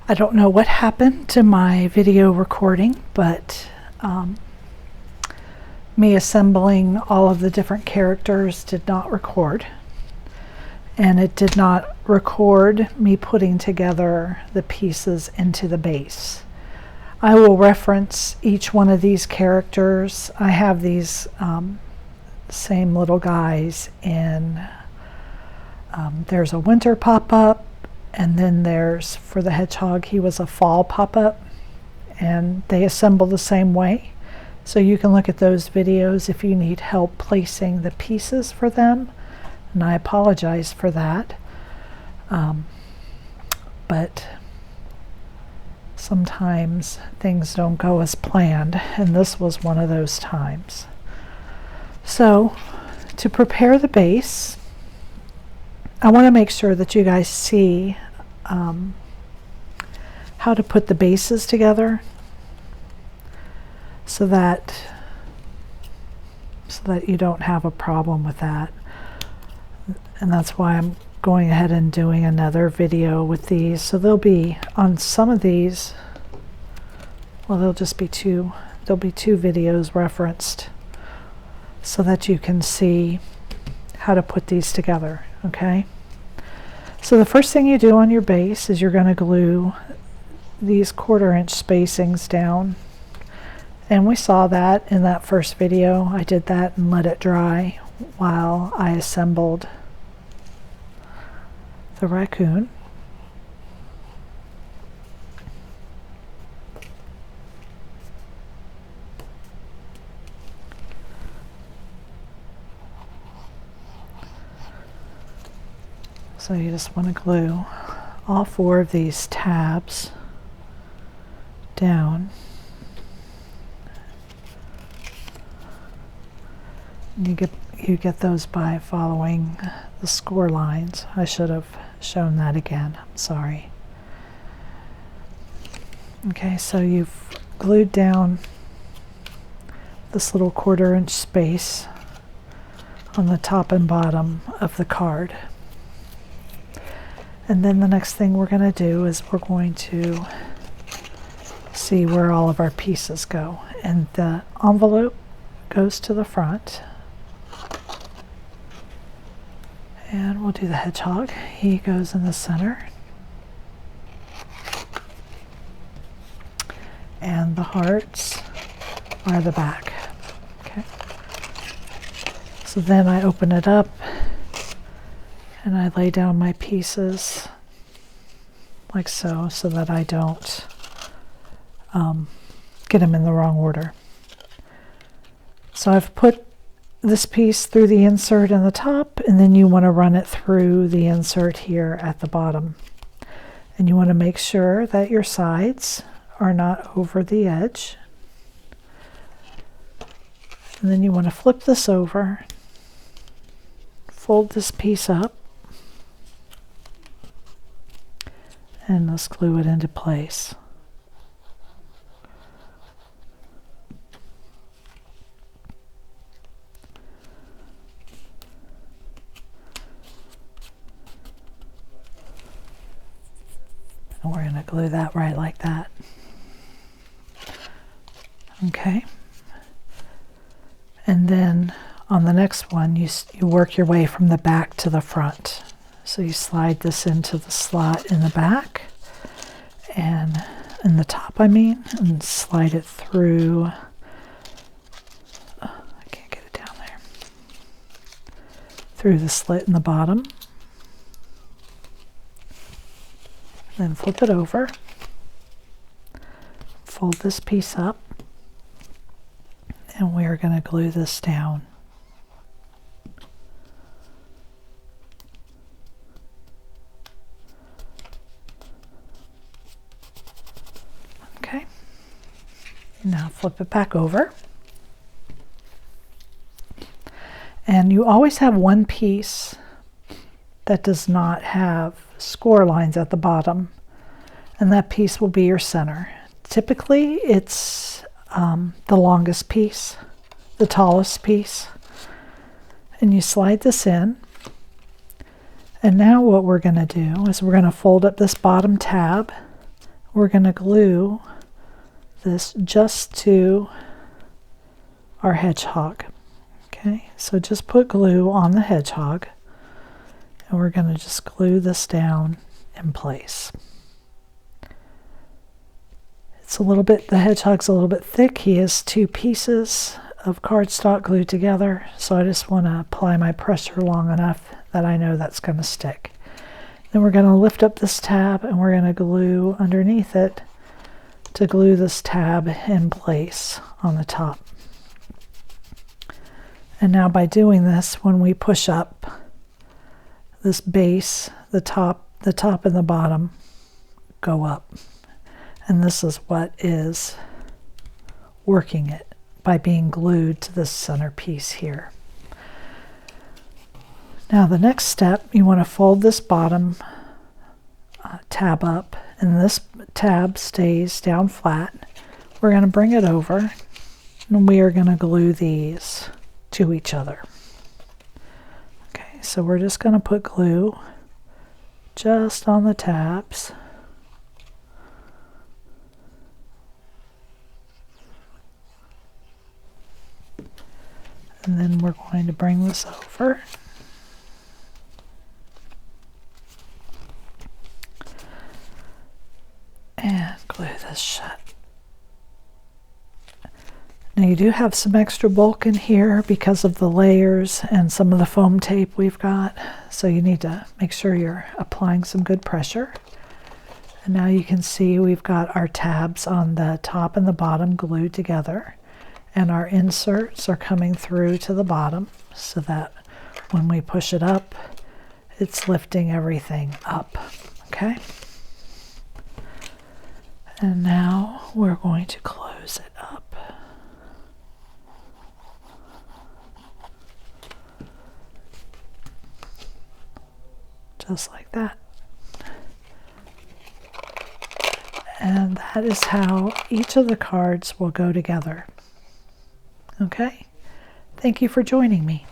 I don't know what happened to my video recording, but me assembling all of the different characters did not record. And it did not record me putting together the pieces into the base. I will reference each one of these characters. I have these same little guys in, there's a winter pop-up, and then there's, for the hedgehog, he was a fall pop-up, and they assemble the same way. So you can look at those videos if you need help placing the pieces for them, and I apologize for that. But sometimes things don't go as planned, and this was one of those times. So to prepare the base, I want to make sure that you guys see how to put the bases together so that you don't have a problem with that. And that's why I'm going ahead and doing another video with these. So there'll be, on some of these, well, there'll be two videos referenced so that you can see how to put these together, okay? So the first thing you do on your base is you're going to glue these 1/4 inch spacings down. And we saw that in that first video. I did that and let it dry while I assembled the raccoon. So you just want to glue all 4 of these tabs down. You get those by following the score lines. I should have shown that again. I'm sorry. Okay, so you've glued down this little 1/4 inch space on the top and bottom of the card. And then the next thing we're going to do is we're going to see where all of our pieces go. And the envelope goes to the front. And we'll do the hedgehog. He goes in the center. And the hearts are the back. Okay. So then I open it up and I lay down my pieces like so that I don't get them in the wrong order. So I've put this piece through the insert in the top, and then you want to run it through the insert here at the bottom. And you want to make sure that your sides are not over the edge. And then you want to flip this over, fold this piece up, and let's glue it into place. And we're going to glue that right like that. Okay. And then on the next one, you work your way from the back to the front. So you slide this into the slot in the back, and in the top, and slide it through. I can't get it down there. Through the slit in the bottom. Then flip it over. Fold this piece up, and we are going to glue this down. Okay, now flip it back over. And you always have one piece that does not have score lines at the bottom, and that piece will be your center. Typically it's the longest piece, the tallest piece, and you slide this in. And now what we're going to do is we're going to fold up this bottom tab we're going to glue this just to our hedgehog. Okay, so just put glue on the hedgehog, and we're going to just glue this down in place. It's a little bit, the hedgehog's a little bit thick. He has 2 pieces of cardstock glued together, so I just want to apply my pressure long enough that I know that's going to stick. Then we're going to lift up this tab and we're going to glue underneath it to glue this tab in place on the top. And now by doing this, when we push up this base, the top and the bottom go up. And this is what is working it by being glued to this center piece here. Now the next step, you want to fold this bottom tab up, and this tab stays down flat. We're going to bring it over, and we are going to glue these to each other. Okay, so we're just going to put glue just on the tabs. And then we're going to bring this over. And glue this shut. Now you do have some extra bulk in here because of the layers and some of the foam tape we've got. So you need to make sure you're applying some good pressure. And now you can see we've got our tabs on the top and the bottom glued together. And our inserts are coming through to the bottom so that when we push it up, it's lifting everything up. Okay? And now we're going to close it up. Just like that. And that is how each of the cards will go together. Okay? Thank you for joining me.